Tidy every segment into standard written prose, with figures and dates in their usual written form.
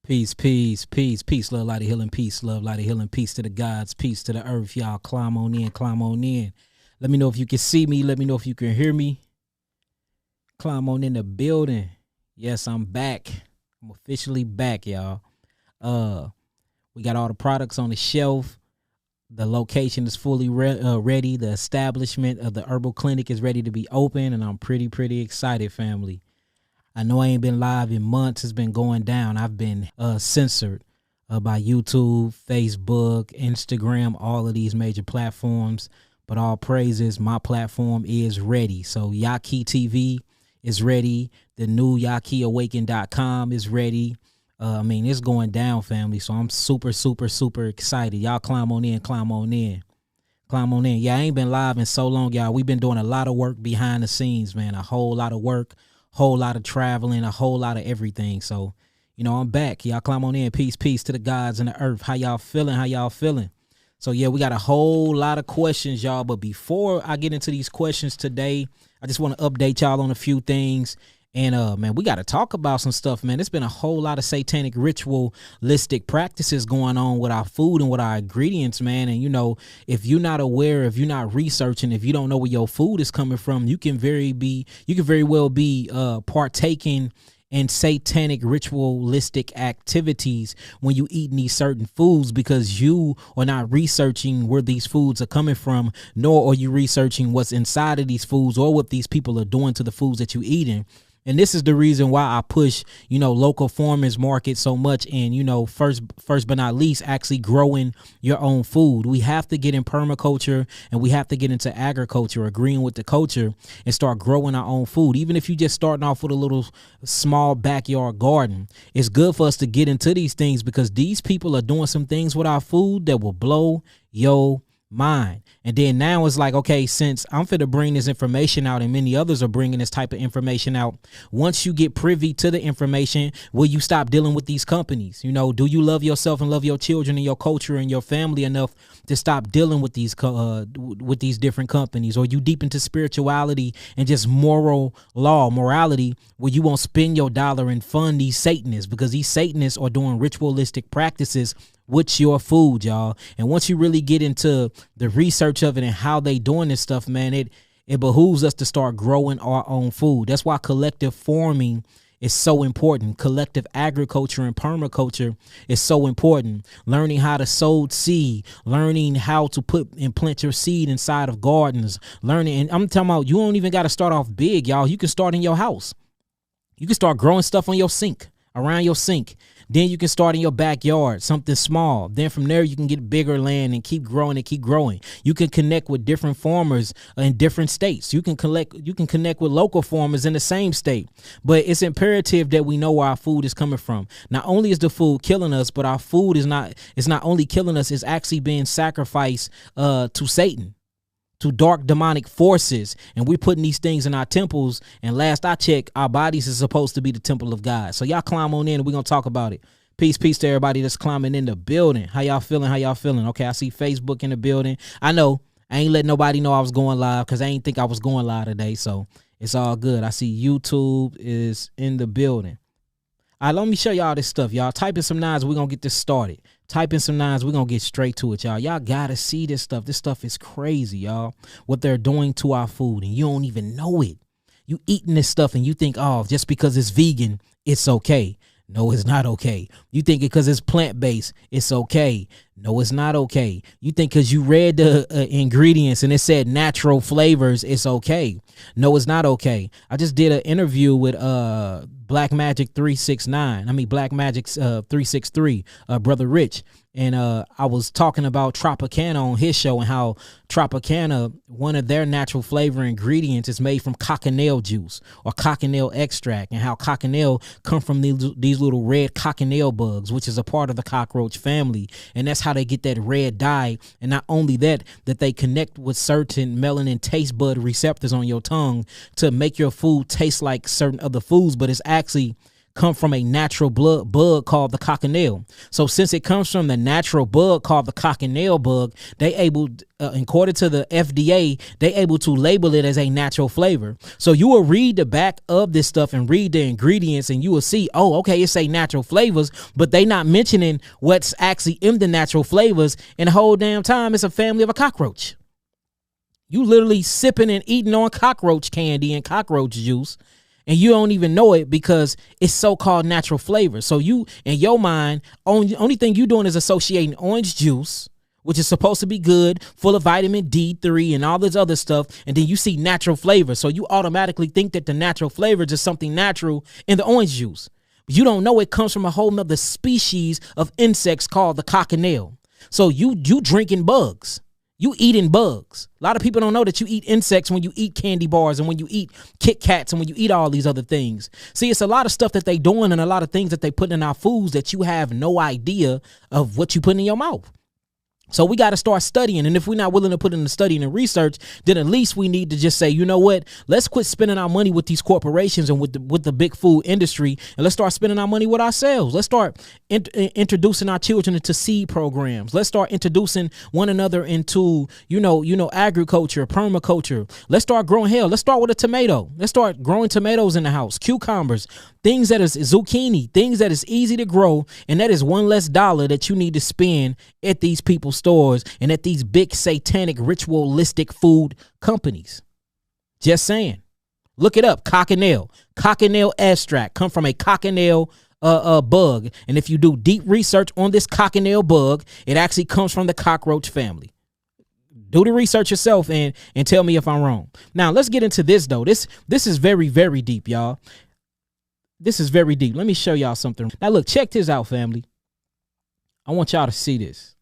Peace, peace, peace, peace, love, light of healing, peace, love, light of healing, peace to the gods, peace to the earth. Y'all climb on in, climb on in. Let me know if you can see me. Let me know if you can hear me. Climb on in the building. Yes, I'm back. I'm officially back, y'all. We got all the products on the shelf. The location is fully ready. The establishment of the herbal clinic is ready to be open, and I'm pretty excited, family. I know I ain't been live in months. It's been going down. I've been censored by YouTube, Facebook, Instagram, all of these major platforms. But all praises, my platform is ready. So Yaki TV is ready. The new YakiAwaken.com is ready. It's going down, family. So I'm super excited. Y'all climb on in, climb on in. Climb on in. Yeah, I ain't been live in so long, y'all. We've been doing a lot of work behind the scenes, man. A whole lot of work. Whole lot of traveling, a whole lot of everything. So, I'm back. Y'all climb on in. Peace to the gods and the earth. How y'all feeling? So, yeah, we got a whole lot of questions, y'all. But before I get into these questions today, I just want to update y'all on a few things. And, man, we got to talk about some stuff, man. There's been a whole lot of satanic ritualistic practices going on with our food and with our ingredients, man. And, if you're not aware, if you're not researching, if you don't know where your food is coming from, you can very well be partaking in satanic ritualistic activities when you eating these certain foods, because you are not researching where these foods are coming from, nor are you researching what's inside of these foods or what these people are doing to the foods that you're eating. And this is the reason why I push, local farmers market so much. And, first but not least, actually growing your own food. We have to get in permaculture and we have to get into agriculture, agreeing with the culture, and start growing our own food. Even if you just starting off with a little small backyard garden, it's good for us to get into these things, because these people are doing some things with our food that will blow your mind. And then now it's like, okay, since I'm finna bring this information out and many others are bringing this type of information out, once you get privy to the information, will you stop dealing with these companies? Do you love yourself and love your children and your culture and your family enough to stop dealing with these different companies? Or you deep into spirituality and just morality, where you won't spend your dollar and fund these Satanists, because these Satanists are doing ritualistic practices with your food, y'all. And once you really get into the research of it and how they doing this stuff, man, it behooves us to start growing our own food. That's why collective farming is so important. Collective agriculture and permaculture is so important. Learning how to sow seed, learning how to plant your seed inside of gardens, learning. And I'm talking about, you don't even got to start off big, y'all. You can start in your house. You can start growing stuff on your sink, around your sink. Then you can start in your backyard, something small. Then from there, you can get bigger land and keep growing and keep growing. You can connect with different farmers in different states. You can connect with local farmers in the same state. But it's imperative that we know where our food is coming from. Not only is the food killing us, but our food is not only killing us, it's actually being sacrificed to Satan, to dark demonic forces. And we're putting these things in our temples. And last I checked, our bodies is supposed to be the temple of God. So y'all climb on in and we're going to talk about it. Peace to everybody that's climbing in the building. How y'all feeling? Okay, I see Facebook in the building. I know I ain't letting nobody know I was going live, because I ain't think I was going live today. So it's all good. I see YouTube is in the building. All right, let me show y'all this stuff, y'all. Type in some nines. We're going to get this started. Type in some nines. We're going to get straight to it, y'all. Y'all got to see this stuff. This stuff is crazy, y'all. What they're doing to our food, and you don't even know it. You eating this stuff and you think, oh, just because it's vegan, it's okay. No, it's not okay. You think it because it's plant-based, it's okay. No, it's not okay. You think because you read the ingredients and it said natural flavors, it's okay. No, it's not okay. I just did an interview with Black Magic 363, Brother Rich. And I was talking about Tropicana on his show, and how Tropicana, one of their natural flavor ingredients, is made from cochineal juice or cochineal extract, and how cochineal come from these little red cochineal bugs, which is a part of the cockroach family. And that's how they get that red dye. And not only that they connect with certain melanin taste bud receptors on your tongue to make your food taste like certain other foods, but it's actually come from a natural bug called the cochineal. So since it comes from the natural bug called the cochineal bug, they able, according to the FDA, they able to label it as a natural flavor. So you will read the back of this stuff and read the ingredients, and you will see, oh, okay, it's a natural flavors, but they not mentioning what's actually in the natural flavors. And the whole damn time, it's a family of a cockroach. You literally sipping and eating on cockroach candy and cockroach juice, and you don't even know it because it's so-called natural flavor. So you, in your mind, only thing you doing is associating orange juice, which is supposed to be good, full of vitamin D3 and all this other stuff, and then you see natural flavor. So you automatically think that the natural flavor is just something natural in the orange juice. But you don't know it comes from a whole nother species of insects called the cochineal. So you drinking bugs. You eating bugs. A lot of people don't know that you eat insects when you eat candy bars and when you eat Kit Kats and when you eat all these other things. See, it's a lot of stuff that they doing and a lot of things that they put in our foods that you have no idea of what you put in your mouth. So we got to start studying. And if we're not willing to put in the studying and research, then at least we need to just say, you know what, let's quit spending our money with these corporations and with the big food industry, and let's start spending our money with ourselves. Let's start introducing our children into seed programs. Let's start introducing one another into, agriculture, permaculture. Let's start growing hell. Let's start with a tomato. Let's start growing tomatoes in the house, cucumbers, things that is zucchini, things that is easy to grow. And that is one less dollar that you need to spend at these people's stores and at these big satanic ritualistic food companies. Just saying. Look it up. Cochineal extract come from a cochineal bug. And if you do deep research on this cochineal bug, it actually comes from the cockroach family. Do the research yourself and tell me if I'm wrong. Now let's get into this though. This is very, very deep, y'all. This is very deep. Let me show y'all something. Now look, check this out, family. I want y'all to see this.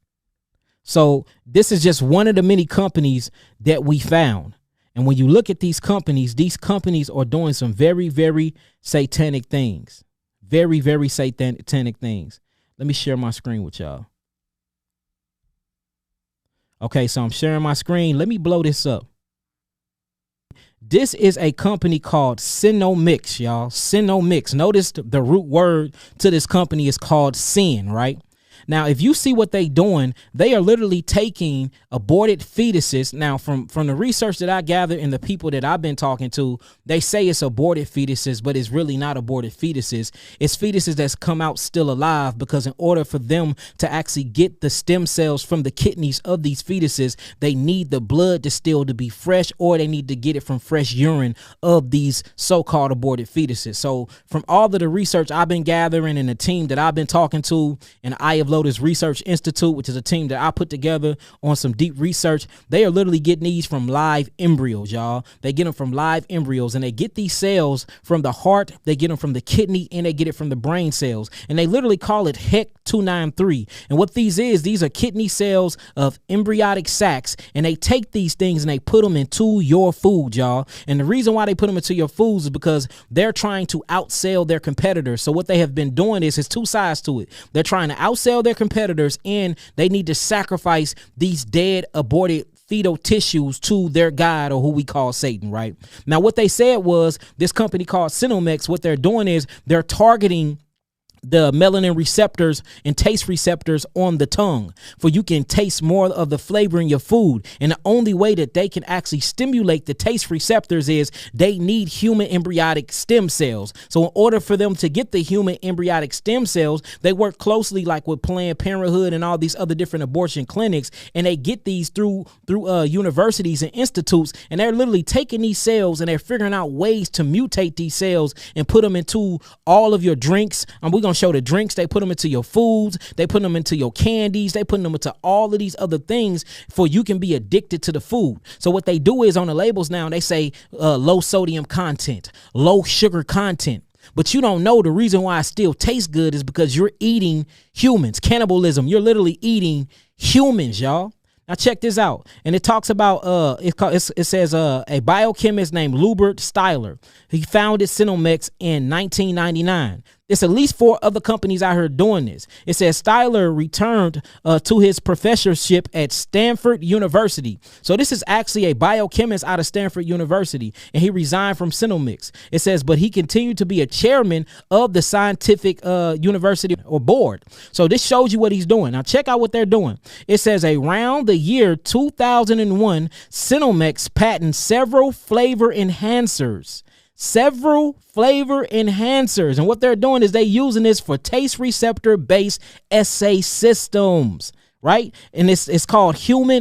So this is just one of the many companies that we found. And when you look at these companies are doing some very, very satanic things. Very, very satanic things. Let me share my screen with y'all. Okay, so I'm sharing my screen. Let me blow this up. This is a company called Sinomix, y'all. Sinomix. Notice the root word to this company is called sin, right? Now, if you see what they doing, they are literally taking aborted fetuses. Now, from the research that I gathered and the people that I've been talking to, they say it's aborted fetuses, but it's really not aborted fetuses. It's fetuses that's come out still alive, because in order for them to actually get the stem cells from the kidneys of these fetuses, they need the blood distilled to be fresh, or they need to get it from fresh urine of these so-called aborted fetuses. So from all of the research I've been gathering and the team that I've been talking to, and I have Lotus Research Institute, which is a team that I put together on some deep research, they are literally getting these from live embryos, y'all. They get them from live embryos, and they get these cells from the heart, they get them from the kidney, and they get it from the brain cells. And they literally call it HEC 293. And what these are kidney cells of embryonic sacs, and they take these things and they put them into your food, y'all. And the reason why they put them into your foods is because they're trying to outsell their competitors. So what they have been doing is two sides to it. They're trying to outsell their competitors, and they need to sacrifice these dead aborted fetal tissues to their god, or who we call Satan, right? Now, what they said was this company called Sinomix, what they're doing is they're targeting the melanin receptors and taste receptors on the tongue, for you can taste more of the flavor in your food. And the only way that they can actually stimulate the taste receptors is they need human embryonic stem cells. So in order for them to get the human embryonic stem cells, they work closely like with Planned Parenthood and all these other different abortion clinics, and they get these through universities and institutes, and they're literally taking these cells and they're figuring out ways to mutate these cells and put them into all of your drinks. And we're gonna show the drinks. They put them into your foods. They put them into your candies. They put them into all of these other things for you can be addicted to the food. So what they do is on the labels now, they say low sodium content, low sugar content. But you don't know the reason why it still tastes good is because you're eating humans. Cannibalism. You're literally eating humans, y'all. Now check this out. And it talks about it says a biochemist named Lubert Steiler. He founded Sinomix in 1999. There's at least 4 other companies out here doing this. It says Styler returned to his professorship at Stanford University. So this is actually a biochemist out of Stanford University, and he resigned from Sinomix. It says, but he continued to be a chairman of the scientific university or board. So this shows you what he's doing. Now check out what they're doing. It says around the year 2001, Sinomix patented several flavor enhancers. And what they're doing is they using this for taste receptor based assay systems, right? And it's called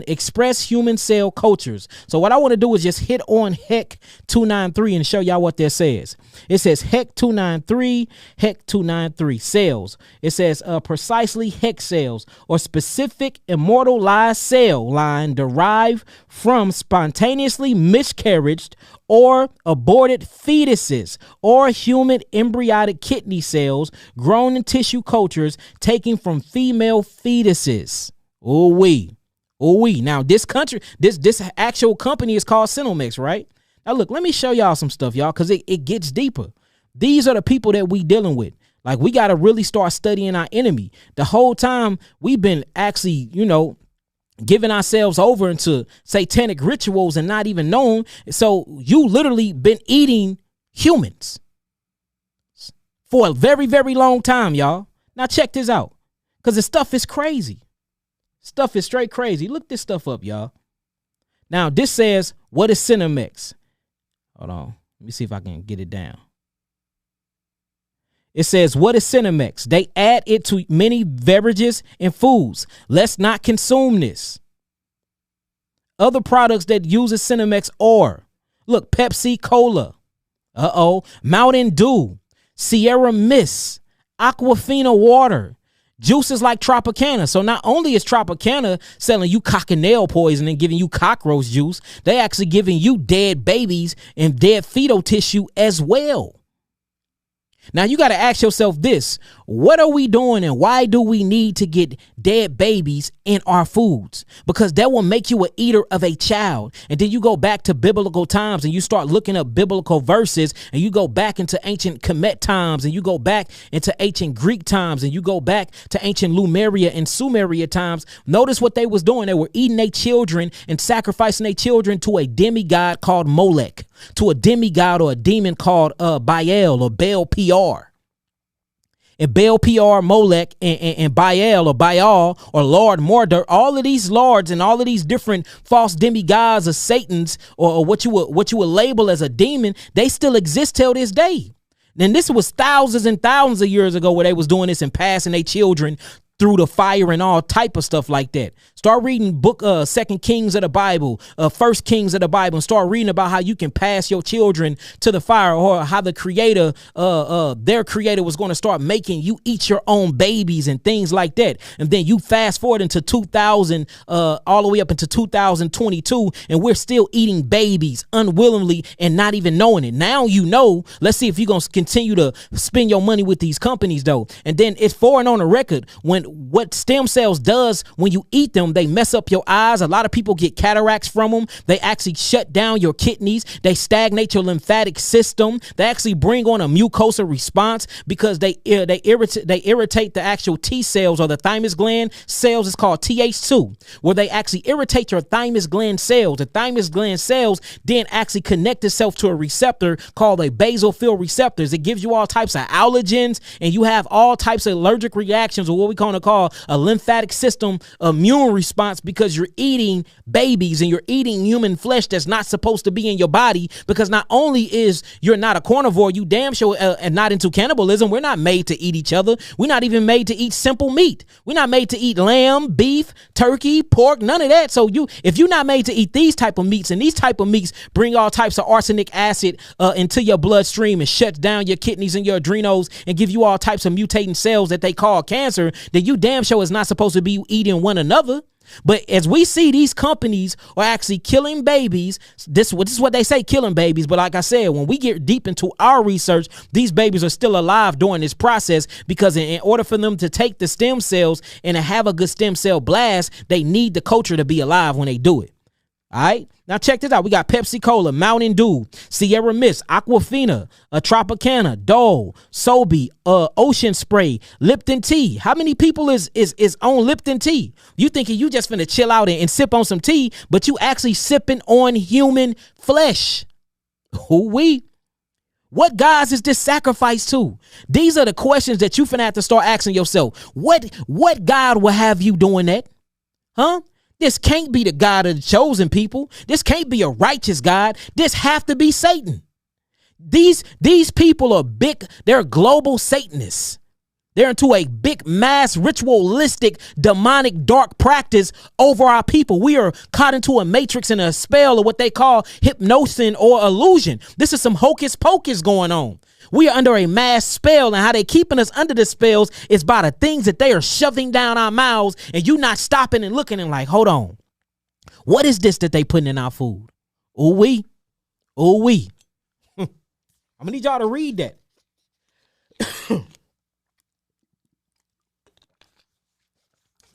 express human cell cultures. So what I want to do is just hit on HEC 293 and show y'all what that says. It says HEC 293 cells. It says precisely HEC cells, or specific immortalized cell line derived from spontaneously miscarried or aborted fetuses or human embryonic kidney cells grown in tissue cultures taken from female fetuses. Ooh-wee. Now this actual company is called Sinomix, right? Now look, let me show y'all some stuff, y'all, because it gets deeper. These are the people that we dealing with. Like, we got to really start studying our enemy. The whole time we've been actually, giving ourselves over into satanic rituals and not even known. So you literally been eating humans for a very, very long time, y'all. Now check this out, because the stuff is crazy. Stuff is straight crazy. Look this stuff up, y'all. Now this says, what is Sinomix? Hold on. Let me see if I can get it down. It says, what is Sinomix? They add it to many beverages and foods. Let's not consume this. Other products that uses Sinomix are, look, Pepsi Cola. Mountain Dew, Sierra Mist, Aquafina water, juices like Tropicana. So not only is Tropicana selling you cochineal poison and giving you cockroach juice, they actually giving you dead babies and dead fetal tissue as well. Now, you got to ask yourself this. What are we doing, and why do we need to get dead babies in our foods? Because that will make you an eater of a child. And then you go back to biblical times and you start looking up biblical verses, and you go back into ancient Kemet times, and you go back into ancient Greek times, and you go back to ancient Lemuria and Sumeria times. Notice what they was doing. They were eating their children and sacrificing their children to a demigod called Molech, to a demigod or a demon called Baal or Baal PR. And Baal PR, Molech, and Baal or Baal or Lord Mordor, all of these lords and all of these different false demigods or Satans or what you would label as a demon, they still exist till this day. Then this was thousands and thousands of years ago where they was doing this and passing their children through the fire and all type of stuff like that. Start reading book 2 Kings of the Bible, 1 Kings of the Bible, and start reading about how you can pass your children to the fire, or how the creator, their creator was going to start making you eat your own babies and things like that. And then you fast forward into 2000, all the way up into 2022, and we're still eating babies unwillingly and not even knowing it. Now you know. Let's see if you're going to continue to spend your money with these companies, though. And then it's foreign on the record what stem cells does when you eat them. They mess up your eyes. A lot of people get cataracts from them. They actually shut down your kidneys. They stagnate your lymphatic system. They actually bring on a mucosa response because they irritate the actual T cells or the thymus gland cells. It's called Th2, where they actually irritate your thymus gland cells. The thymus gland cells then actually connect itself to a receptor called a basophil receptors. It gives you all types of allergens, and you have all types of allergic reactions, or what we call a lymphatic system immune response, because you're eating babies and you're eating human flesh that's not supposed to be in your body. Because not only is you're not a carnivore, you damn sure and not into cannibalism. We're not made to eat each other. We're not even made to eat simple meat. We're not made to eat lamb, beef, turkey, pork, none of that. So if you're not made to eat these type of meats, and these type of meats bring all types of arsenic acid into your bloodstream and shuts down your kidneys and your adrenals and give you all types of mutating cells that they call cancer, then you damn sure is not supposed to be eating one another. But as we see, these companies are actually killing babies. This is what they say, killing babies. But like I said, when we get deep into our research, these babies are still alive during this process, because in order for them to take the stem cells and to have a good stem cell blast, they need the culture to be alive when they do it. All right. Now check this out. We got Pepsi Cola, Mountain Dew, Sierra Mist, Aquafina, Tropicana, Dole, Sobe, Ocean Spray, Lipton tea. How many people is on Lipton tea? You thinking you just finna chill out and sip on some tea, but you actually sipping on human flesh. Who-wee? What gods is this sacrifice to? These are the questions that you finna have to start asking yourself. What God will have you doing that? Huh? This can't be the God of the chosen people. This can't be a righteous God. This have to be Satan. These people are big. They're global Satanists. They're into a big, mass, ritualistic, demonic, dark practice over our people. We are caught into a matrix and a spell of what they call hypnosis or illusion. This is some hocus pocus going on. We are under a mass spell, and how they keeping us under the spells is by the things that they are shoving down our mouths, and you not stopping and looking and like, hold on. What is this that they putting in our food? Ooh-wee. Ooh-wee. I'm going to need y'all to read that.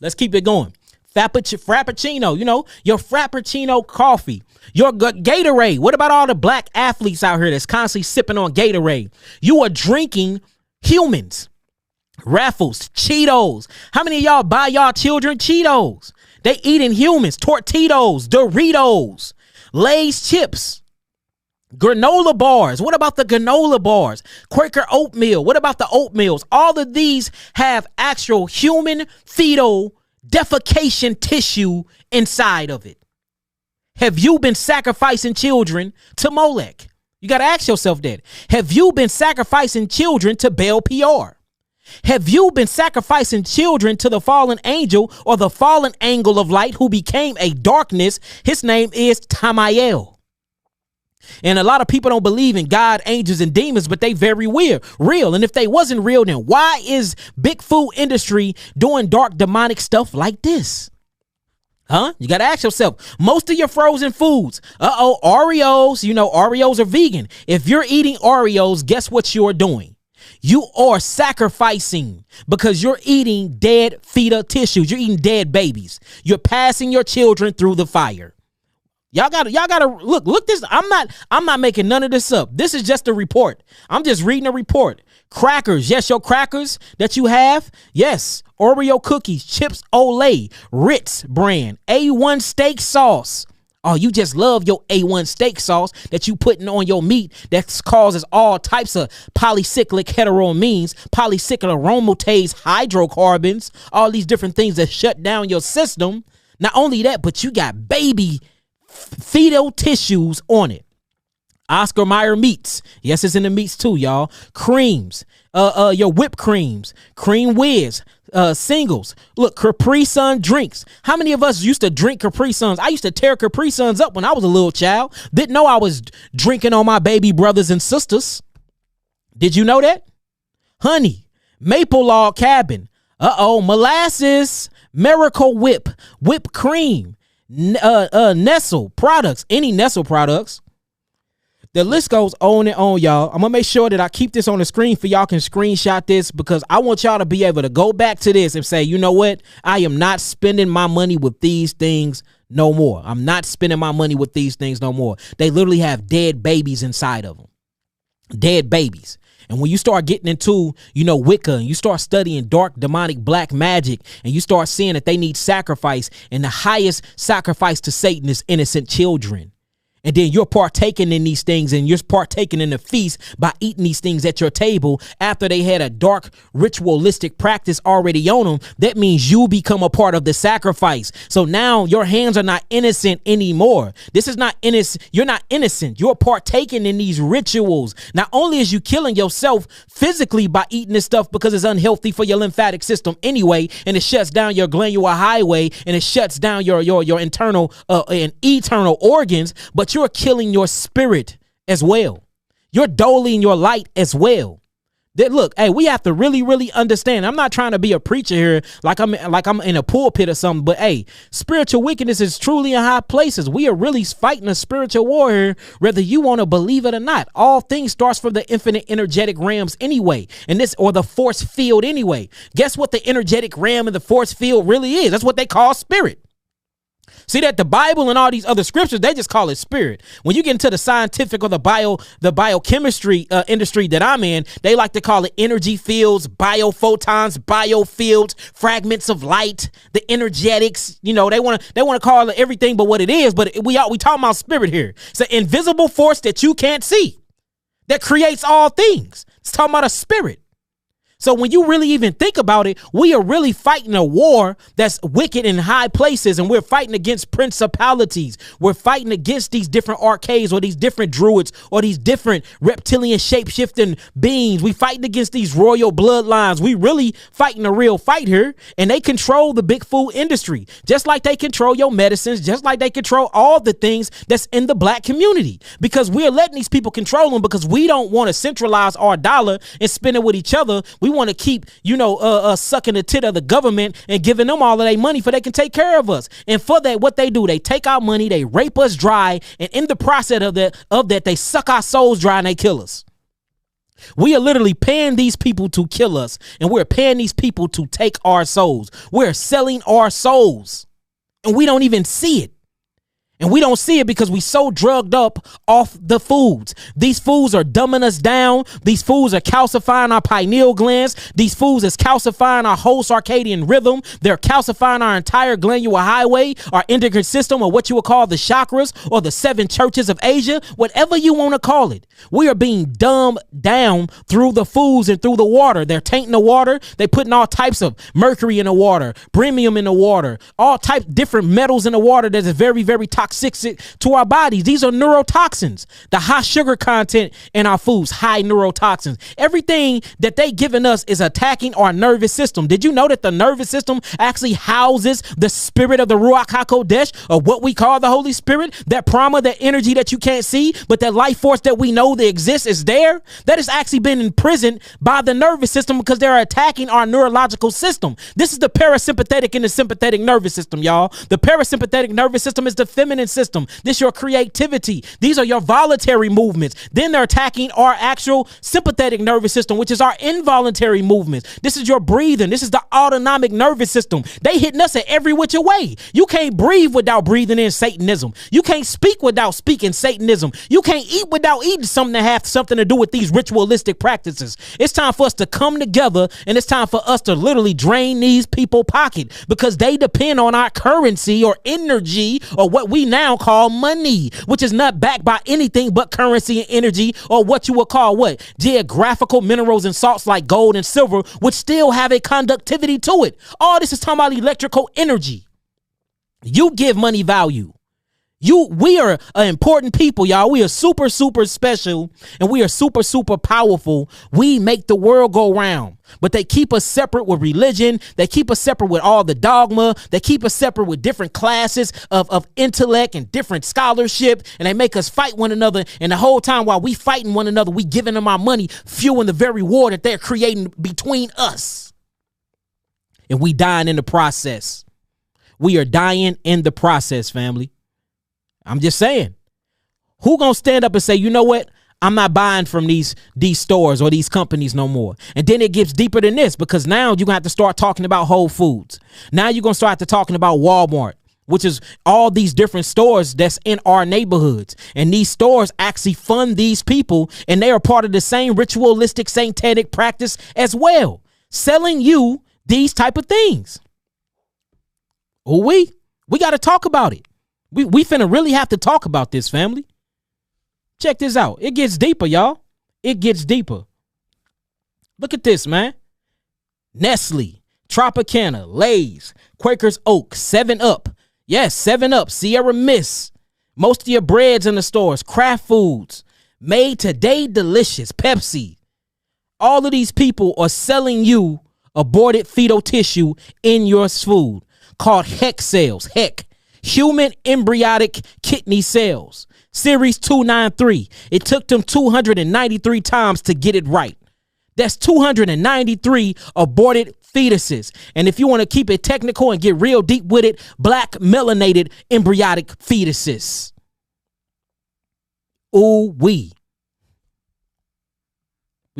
Let's keep it going. Frappuccino, you know, your Frappuccino coffee, your Gatorade. What about all the black athletes out here that's constantly sipping on Gatorade? You are drinking humans. Raffles, Cheetos. How many of y'all buy y'all children Cheetos? They eating humans. Tortitos, Doritos, Lay's chips, granola bars. What about the granola bars? Quaker oatmeal. What about the oatmeals? All of these have actual human fetal defecation tissue inside of it. Have you been sacrificing children to Molech? You got to ask yourself that. Have you been sacrificing children to Baal PR? Have you been sacrificing children to the fallen angel or the fallen angle of light who became a darkness? His name is Tamael. And a lot of people don't believe in God, angels, and demons, but they very real. And if they wasn't real, then why is big food industry doing dark demonic stuff like this? Huh? You got to ask yourself. Most of your frozen foods, Oreos, you know, Oreos are vegan. If you're eating Oreos, guess what you're doing? You are sacrificing because you're eating dead fetal tissues. You're eating dead babies. You're passing your children through the fire. Y'all gotta look this. I'm not making none of this up. This is just a report. I'm just reading a report. Crackers. Yes, your crackers that you have. Yes. Oreo cookies, Chips Olay, Ritz brand, A1 steak sauce. Oh, you just love your A1 steak sauce that you putting on your meat that causes all types of polycyclic heteroamines, polycyclic aromatase hydrocarbons, all these different things that shut down your system. Not only that, but you got baby fetal tissues on it. Oscar Mayer meats. Yes, it's in the meats too, y'all. Creams. Your whipped creams. Cream Whiz. Singles. Look, Capri Sun drinks. How many of us used to drink Capri Suns? I used to tear Capri Suns up when I was a little child. Didn't know I was drinking on my baby brothers and sisters. Did you know that? Honey. Maple log cabin. Molasses. Miracle Whip. Whipped cream. Nestle products. Any Nestle products. The list goes on and on, y'all. I'm going to make sure that I keep this on the screen for y'all can screenshot this because I want y'all to be able to go back to this and say, you know what? I am not spending my money with these things no more. I'm not spending my money with these things no more. They literally have dead babies inside of them. Dead babies. And when you start getting into, you know, Wicca and you start studying dark, demonic, black magic and you start seeing that they need sacrifice and the highest sacrifice to Satan is innocent children. And then you're partaking in these things and you're partaking in the feast by eating these things at your table after they had a dark ritualistic practice already on them. That means you become a part of the sacrifice. So now your hands are not innocent anymore. This is not innocent. You're not innocent. You're partaking in these rituals. Not only is you killing yourself physically by eating this stuff because it's unhealthy for your lymphatic system anyway, and it shuts down your glandular highway and it shuts down your internal and eternal organs, but you're killing your spirit as well. You're doling your light as well. That look, hey, we have to really, really understand. I'm not trying to be a preacher here like I'm in a pulpit or something, but hey, spiritual wickedness is truly in high places. We are really fighting a spiritual war here, whether you want to believe it or not. All things starts from the infinite energetic realms anyway, and this or the force field anyway. Guess what the energetic realm and the force field really is? That's what they call spirit. See that the Bible and all these other scriptures, they just call it spirit. When you get into the scientific or the biochemistry industry that I'm in, they like to call it energy fields, biophotons, biofields, fragments of light, the energetics. You know, they want to call it everything but what it is. But we talking about spirit here. It's an invisible force that you can't see that creates all things. It's talking about a spirit. So when you really even think about it, we are really fighting a war that's wicked in high places, and we're fighting against principalities. We're fighting against these different arcades or these different druids or these different reptilian shape-shifting beings. We fighting against these royal bloodlines. We really fighting a real fight here, and they control the big food industry, just like they control your medicines, just like they control all the things that's in the black community, because we're letting these people control them because we don't want to centralize our dollar and spend it with each other. We want to keep, sucking the tit of the government and giving them all of their money for they can take care of us. And for that, what they do, they take our money, they rape us dry, and in the process of that, they suck our souls dry and they kill us. We are literally paying these people to kill us, and we're paying these people to take our souls. We're selling our souls, and we don't even see it. And we don't see it because we so drugged up off the foods. These foods are dumbing us down. These foods are calcifying our pineal glands. These foods is calcifying our whole circadian rhythm. They're calcifying our entire glandular highway, our endocrine system, or what you would call the chakras or the 7 churches of Asia, whatever you want to call it. We are being dumbed down through the foods and through the water. They're tainting the water. They're putting all types of mercury in the water, brimmium in the water, all types different metals in the water that is very, very toxic to our bodies. These are neurotoxins. The high sugar content in our foods, high neurotoxins. Everything that they giving us is attacking our nervous system. Did you know that the nervous system actually houses the spirit of the Ruach HaKodesh, or what we call the Holy Spirit? That prana, that energy that you can't see, but that life force that we know that exists is there. That has actually been imprisoned by the nervous system because they're attacking our neurological system. This is the parasympathetic and the sympathetic nervous system, y'all. The parasympathetic nervous system is the feminine system. This is your creativity. These are your voluntary movements. Then they're attacking our actual sympathetic nervous system, which is our involuntary movements. This is your breathing. This is the autonomic nervous system. They hitting us at every which way. You can't breathe without breathing in Satanism. You can't speak without speaking Satanism. You can't eat without eating something that has something to do with these ritualistic practices. It's time for us to come together, and it's time for us to literally drain these people's pocket, because they depend on our currency or energy, or what we now call money, which is not backed by anything but currency and energy, or what you would call what? Geographical minerals and salts like gold and silver, which still have a conductivity to it. All this is talking about electrical energy. You give money value. We are an important people, y'all. We are super, super special, and we are super, super powerful. We make the world go round, but they keep us separate with religion. They keep us separate with all the dogma. They keep us separate with different classes of intellect and different scholarship, and they make us fight one another. And the whole time while we fighting one another, we giving them our money, fueling the very war that they're creating between us. And we dying in the process. We are dying in the process, family. I'm just saying, who gonna stand up and say, you know what? I'm not buying from these stores or these companies no more. And then it gets deeper than this, because now you're gonna have to start talking about Whole Foods. Now you're gonna start to talking about Walmart, which is all these different stores that's in our neighborhoods. And these stores actually fund these people, and they are part of the same ritualistic satanic practice as well, selling you these type of things. We got to talk about it. We finna really have to talk about this, family. Check this out. It gets deeper, y'all. It gets deeper. Look at this, man. Nestle, Tropicana, Lay's, Quaker's Oak, 7-Up. Yes, 7-Up, Sierra Mist. Most of your breads in the stores, Kraft Foods, Made Today Delicious, Pepsi. All of these people are selling you aborted fetal tissue in your food called HEC cells. HEC. Human embryonic kidney cells. Series 293. It took them 293 times to get it right. That's 293 aborted fetuses. And if you want to keep it technical and get real deep with it, black melanated embryonic fetuses. Ooh, we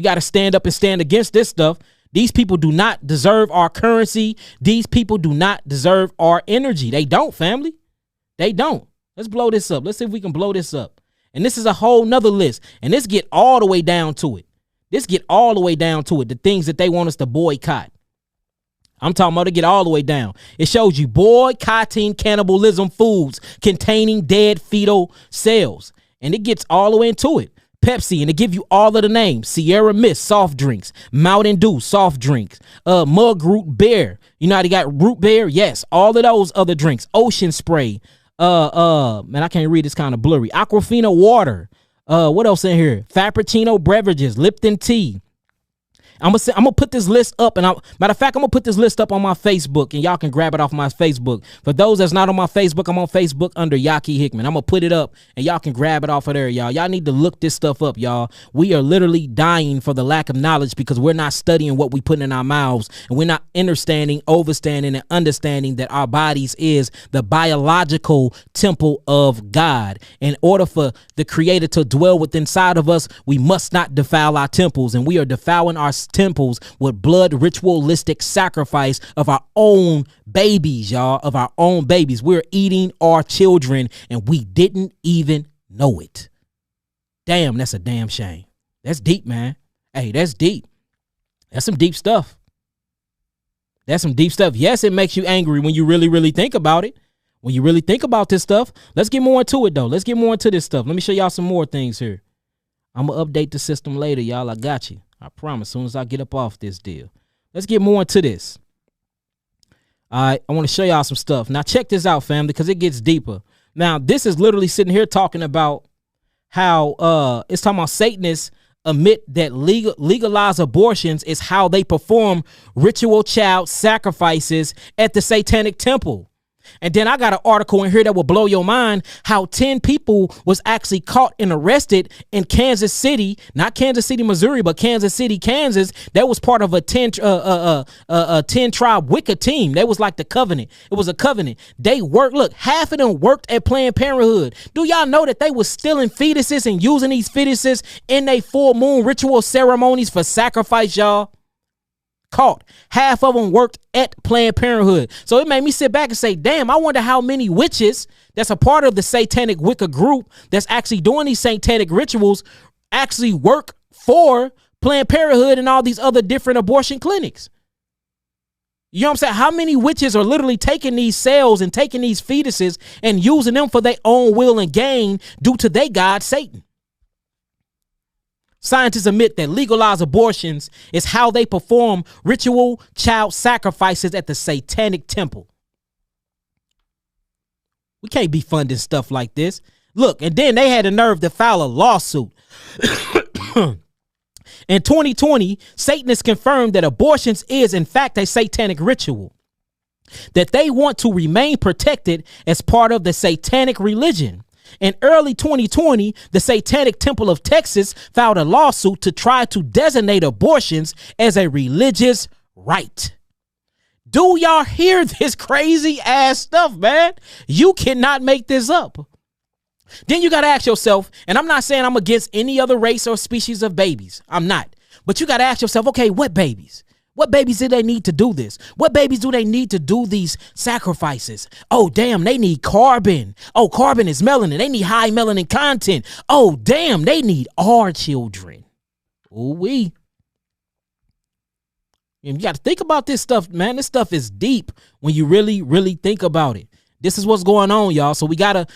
got to stand up and stand against this stuff. These people do not deserve our currency. These people do not deserve our energy. They don't, family. They don't. Let's blow this up. Let's see if we can blow this up. And this is a whole nother list. And this get all the way down to it. The things that they want us to boycott. I'm talking about to get all the way down. It shows you boycotting cannibalism foods containing dead fetal cells. And it gets all the way into it. Pepsi, and it give you all of the names. Sierra Mist, soft drinks. Mountain Dew, soft drinks. Mug Root Beer. You know how they got root beer? Yes, all of those other drinks. Ocean Spray. Man, I can't read, it's kind of blurry. Aquafina water. What else in here? Frappuccino beverages, Lipton tea. I'm gonna put this list up, and matter of fact, I'm gonna put this list up on my Facebook, and y'all can grab it off my Facebook. For those that's not on my Facebook, I'm on Facebook under Yaki Hickman. I'm gonna put it up, and y'all can grab it off of there, y'all. Y'all need to look this stuff up, y'all. We are literally dying for the lack of knowledge because we're not studying what we put in our mouths, and we're not understanding, and understanding that our bodies is the biological temple of God. In order for the Creator to dwell within inside of us, we must not defile our temples, and we are defiling our temples with blood ritualistic sacrifice of our own babies, y'all, of our own babies. We're eating our children and we didn't even know it. Damn, that's a damn shame. That's deep, man. Hey, that's deep. That's some deep stuff. That's some deep stuff. Yes, it makes you angry when you really think about it. When you really think about this stuff. Let's get more into it, though. Let's get more into this stuff. Let me show y'all some more things here. I'm going to update the system later, y'all. I got you. I promise, as soon as I get up off this deal. Let's get more into this. All right, I want to show y'all some stuff. Now, check this out, fam, because it gets deeper. Now, this is literally sitting here talking about how it's talking about Satanists admit that legalized abortions is how they perform ritual child sacrifices at the Satanic temple. And then I got an article in here that will blow your mind, how 10 people was actually caught and arrested in Kansas City, not Kansas City, Missouri, but Kansas City, Kansas. That was part of a 10 tribe Wicca team. That was like the covenant. It was a covenant. They worked. Look, half of them worked at Planned Parenthood. Do y'all know that they was stealing fetuses and using these fetuses in their full moon ritual ceremonies for sacrifice, y'all? Caught. Half of them worked at Planned Parenthood. So it made me sit back and say, damn, I wonder how many witches that's a part of the satanic Wicca group that's actually doing these satanic rituals actually work for Planned Parenthood and all these other different abortion clinics. You know what I'm saying? How many witches are literally taking these cells and taking these fetuses and using them for their own will and gain due to their god, Satan? Scientists admit that legalized abortions is how they perform ritual child sacrifices at the Satanic temple. We can't be funding stuff like this. Look, and then they had the nerve to file a lawsuit. In 2020, Satanists confirmed that abortions is in fact a satanic ritual, that they want to remain protected as part of the satanic religion. In early 2020, the Satanic Temple of Texas filed a lawsuit to try to designate abortions as a religious right. Do y'all hear this crazy ass stuff, man? You cannot make this up. Then you got to ask yourself, and I'm not saying I'm against any other race or species of babies. I'm not. But you got to ask yourself, okay, what babies? What babies do they need to do this? What babies do they need to do these sacrifices? Oh, damn, they need carbon. Oh, carbon is melanin. They need high melanin content. Oh, damn, they need our children. Ooh-wee. And you got to think about this stuff, man. This stuff is deep when you really think about it. This is what's going on, y'all. So we gotta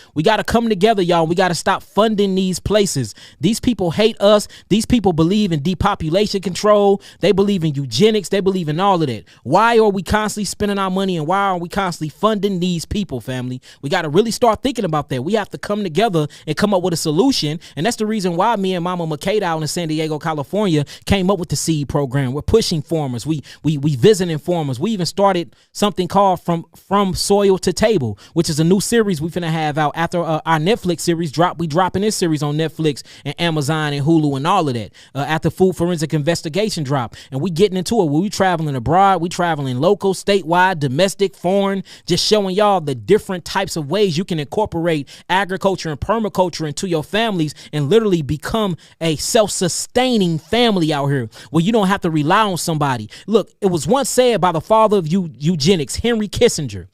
come together, y'all. We gotta stop funding these places. These people hate us. These people believe in depopulation control. They believe in eugenics. They believe in all of that. Why are we constantly spending our money, and why are we constantly funding these people, family? We gotta really start thinking about that. We have to come together and come up with a solution. And that's the reason why me and Mama McCade out in San Diego, California, came up with the seed program. We're pushing farmers. We visiting farmers. We even started something called From Soil to Table, which is a new series we finna have out after our Netflix series drop. We dropping this series on Netflix and Amazon and Hulu and all of that after Food Forensic Investigation drop. And we getting into it. We traveling abroad. We traveling local, statewide, domestic, foreign, just showing y'all the different types of ways you can incorporate agriculture and permaculture into your families and literally become a self-sustaining family out here where you don't have to rely on somebody. Look, it was once said by the father of eugenics, Henry Kissinger,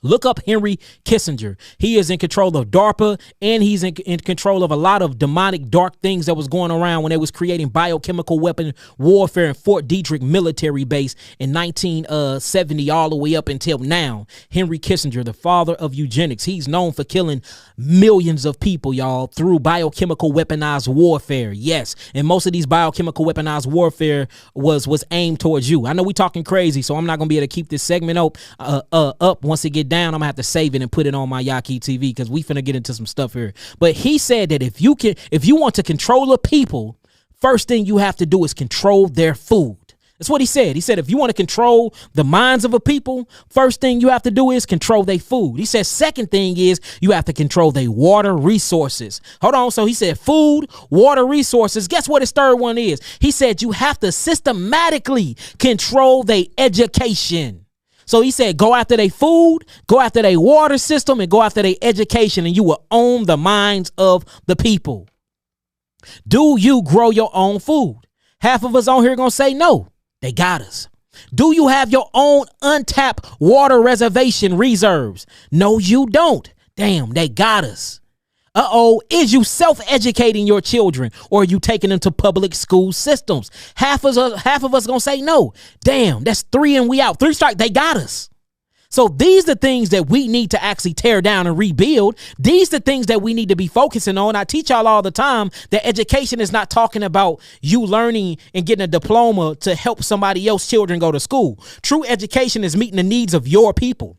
Look up Henry Kissinger. He is in control of DARPA, and he's in control of a lot of demonic dark things that was going around when they was creating biochemical weapon warfare in Fort Detrick military base in 1970 all the way up until now. Henry Kissinger, the father of eugenics. He's known for killing millions of people, y'all, through biochemical weaponized warfare. Yes, and most of these biochemical weaponized warfare was aimed towards you. I know we talking crazy, so I'm not going to be able to keep this segment up once it get down. I'm gonna have to save it and put it on my Yahuah TV because we finna get into some stuff here. But he said that if you want to control a people, first thing you have to do is control their food. That's what he said. He said, if you want to control the minds of a people, first thing you have to do is control their food. He said, second thing is you have to control their water resources. Hold on. So he said food, water resources. Guess what his third one is? He said you have to systematically control their education. So he said, go after their food, go after their water system, and go after their education, and you will own the minds of the people. Do you grow your own food? Half of us on here going to say no. They got us. Do you have your own untapped water reservation reserves? No, you don't. Damn, they got us. Is you self-educating your children, or are you taking them to public school systems? Half of us gonna say no. Damn, that's three and we out. 3 strike, they got us. So these are things that we need to actually tear down and rebuild. These are things that we need to be focusing on. I teach y'all all the time that education is not talking about you learning and getting a diploma to help somebody else's children go to school. True education is meeting the needs of your people.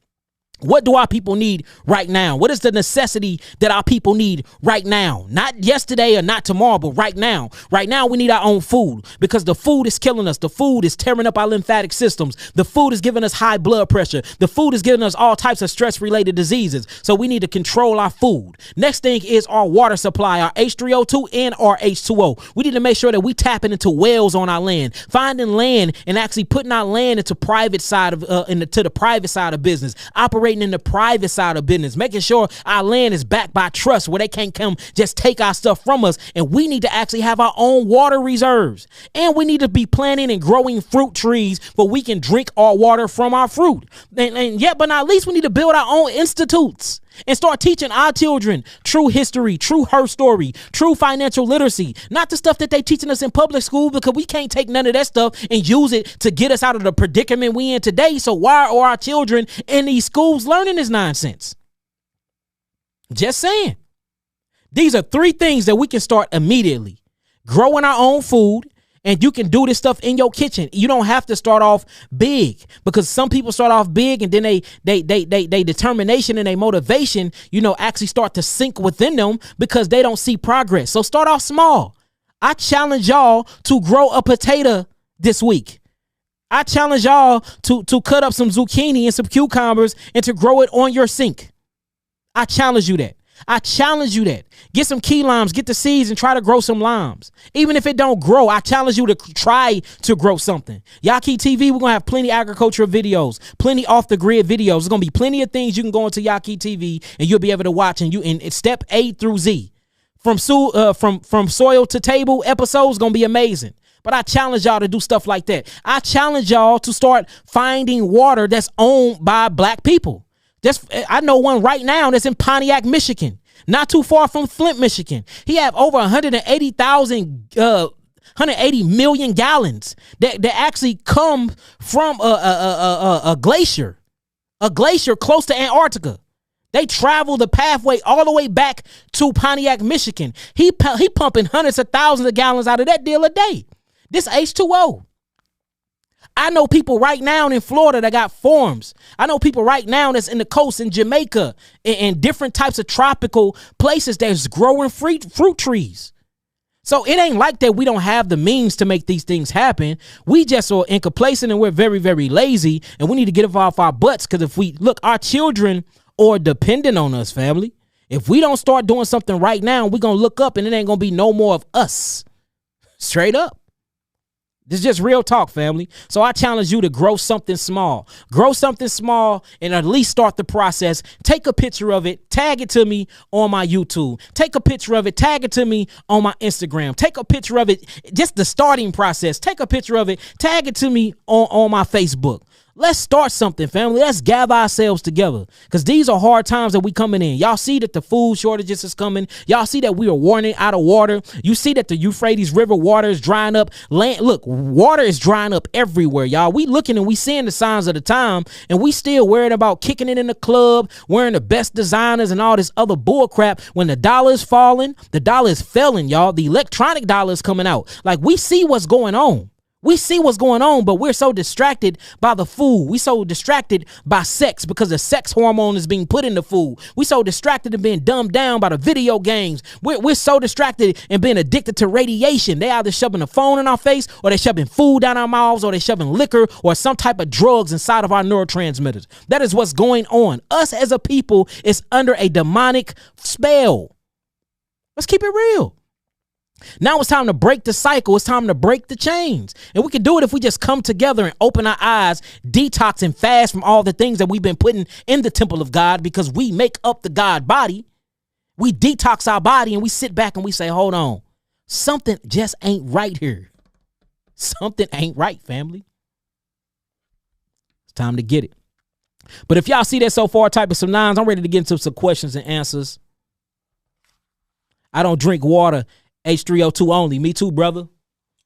What do our people need right now? What is the necessity that our people need right now? Not yesterday or not tomorrow, but right now. Right now, we need our own food because the food is killing us. The food is tearing up our lymphatic systems. The food is giving us high blood pressure. The food is giving us all types of stress-related diseases. So we need to control our food. Next thing is our water supply, our H3O2 and our H2O. We need to make sure that we tapping into wells on our land, finding land and actually putting our land into private side of to the private side of business, operating in the private side of business, making sure our land is backed by trust where they can't come just take our stuff from us. And we need to actually have our own water reserves. And we need to be planting and growing fruit trees where we can drink our water from our fruit. And yet, but not least, we need to build our own institutes and start teaching our children true history, true her story, true financial literacy, not the stuff that they teaching us in public school, because we can't take none of that stuff and use it to get us out of the predicament we in today. So why are our children in these schools learning this nonsense? Just saying. These are 3 things that we can start immediately. Growing our own food. And you can do this stuff in your kitchen. You don't have to start off big, because some people start off big and then they determination and they motivation, actually start to sink within them because they don't see progress. So start off small. I challenge y'all to grow a potato this week. I challenge y'all to cut up some zucchini and some cucumbers and to grow it on your sink. I challenge you that. I challenge you that. Get some key limes, get the seeds, and try to grow some limes. Even if it don't grow, I challenge you to try to grow something. Yahuah TV, we're going to have plenty of agricultural videos, plenty off the grid videos. There's going to be plenty of things you can go into Yahuah TV and you'll be able to watch. And in step A through Z, from soil to table episodes, going to be amazing. But I challenge y'all to do stuff like that. I challenge y'all to start finding water that's owned by black people. I know one right now that's in Pontiac, Michigan, not too far from Flint, Michigan. He have over 180 million gallons that actually come from a glacier close to Antarctica. They travel the pathway all the way back to Pontiac, Michigan. He pumping hundreds of thousands of gallons out of that deal a day. This H2O. I know people right now in Florida that got farms. I know people right now that's in the coast in Jamaica and different types of tropical places that's growing fruit trees. So it ain't like that we don't have the means to make these things happen. We just are incomplacent and we're very, very lazy, and we need to get off our butts, because if we look, our children are dependent on us, family. If we don't start doing something right now, we're going to look up and it ain't going to be no more of us. Straight up. This is just real talk, family. So I challenge you to grow something small. Grow something small and at least start the process. Take a picture of it. Tag it to me on my YouTube. Take a picture of it. Tag it to me on my Instagram. Take a picture of it. Just the starting process. Take a picture of it. Tag it to me on my Facebook. Let's start something, family. Let's gather ourselves together, because these are hard times that we coming in. Y'all see that the food shortages is coming. Y'all see that we are running out of water. You see that the Euphrates River water is drying up. Look, water is drying up everywhere, y'all. We looking and we seeing the signs of the time, and we still worried about kicking it in the club, wearing the best designers and all this other bull crap. When the dollar is falling, the dollar is failing, y'all. The electronic dollar is coming out. Like, we see what's going on. We see what's going on, but we're so distracted by the food. We so distracted by sex, because the sex hormone is being put in the food. We so distracted and being dumbed down by the video games. We're so distracted and being addicted to radiation. They either shoving a phone in our face, or they shoving food down our mouths, or they shoving liquor or some type of drugs inside of our neurotransmitters. That is what's going on. Us as a people is under a demonic spell. Let's keep it real. Now it's time to break the cycle. It's time to break the chains. And we can do it if we just come together and open our eyes, detox and fast from all the things that we've been putting in the temple of God, because we make up the God body. We detox our body and we sit back and we say, hold on, something just ain't right here. Something ain't right, family. It's time to get it. But if y'all see that so far, type of some nines. I'm ready to get into some questions and answers. I don't drink water. H3O2 only. Me too, brother.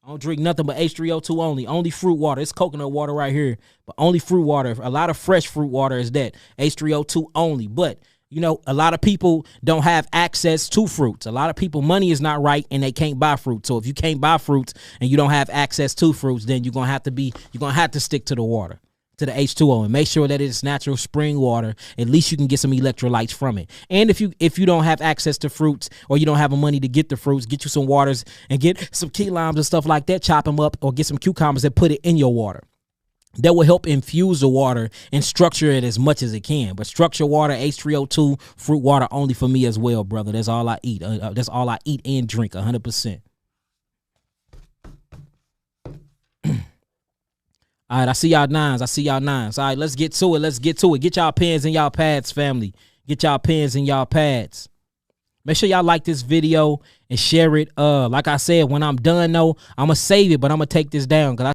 I don't drink nothing but H3O2 only. Only fruit water. It's coconut water right here, but only fruit water. A lot of fresh fruit water is that. H3O2 only. But, you know, a lot of people don't have access to fruits. A lot of people, money is not right and they can't buy fruit. So if you can't buy fruits and you don't have access to fruits, then you're going to have to stick to the water, to the H2O, and make sure that it's natural spring water. At least you can get some electrolytes from it. And if you don't have access to fruits, or you don't have the money to get the fruits, get you some waters and get some key limes and stuff like that, chop them up, or get some cucumbers and put it in your water. That will help infuse the water and structure it as much as it can. But structure water, H3O2, fruit water only for me as well, brother. That's all I eat. That's all I eat and drink, 100%. All right, I see y'all nines. All right, let's get to it. Get y'all pens and y'all pads, family. Get y'all pens and y'all pads. Make sure y'all like this video and share it. Like I said, when I'm done, though, I'm going to save it, but I'm going to take this down because